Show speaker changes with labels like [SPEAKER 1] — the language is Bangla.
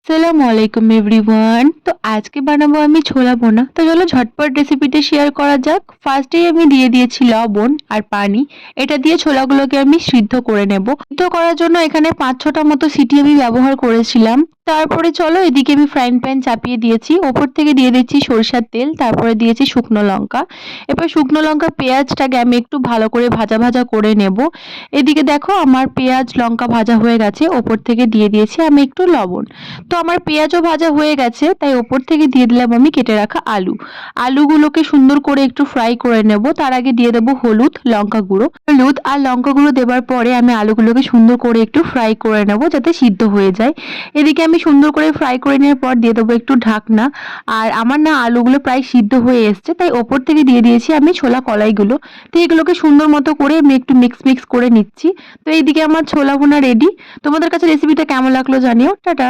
[SPEAKER 1] আসসালামু আলাইকুম এভরিওয়ান। তো আজকে বানাবো আমি ছোলা ভুনা। তো চলো ঝটপট রেসিপিটা শেয়ার করা যাক। ফার্স্টেই আমি দিয়ে দিয়েছি লবণ আর পানি। এটা দিয়ে ছোলাগুলোকে আমি সিদ্ধ করে নেব। সিদ্ধ করার জন্য এখানে ৫-৬টা মতো সিটি আমি ব্যবহার করেছিলাম। তারপরে চলো এদিকে আমি ফ্রাইং প্যান চাপিয়ে দিয়েছি। ওপর থেকে দিয়ে দিচ্ছি সরিষার তেল, তারপরে দিয়েছি শুকনো লঙ্কা। এবার শুকনো লঙ্কা পেঁয়াজটাকে আমি একটু ভালো করে ভাজা ভাজা করে নেব। এদিকে দেখো আমার পেঁয়াজ লঙ্কা ভাজা হয়ে গেছে। ওপর থেকে দিয়ে দিয়েছি আমি একটু লবণ। তো আমার পেঁয়াজও ভাজা হয়ে গেছে, তাই ওপর থেকে দিয়ে দিলাম আমি কেটে রাখা আলু। আলুগুলোকে সুন্দর করে একটু ফ্রাই করে নেব। তার আগে দিয়ে দেবো হলুদ, লঙ্কা গুঁড়ো। হলুদ আর লঙ্কা গুঁড়ো দেওয়ার পরে আমি আলুগুলোকে সুন্দর করে একটু ফ্রাই করে নেব যাতে সিদ্ধ হয়ে যায়। এদিকে আমি সুন্দর করে ফ্রাই করে নেওয়ার পর দিয়ে দেবো একটু ঢাকনা। আর আমার না আলুগুলো প্রায় সিদ্ধ হয়ে এসছে, তাই ওপর থেকে দিয়ে দিয়েছি আমি ছোলা কলাইগুলো। তো এগুলোকে সুন্দর মতো করে আমি একটু মিক্স করে নিচ্ছি। তো এইদিকে আমার ছোলা ভুনা রেডি। তোমাদের কাছে রেসিপিটা কেমন লাগলো জানিও। টাটা।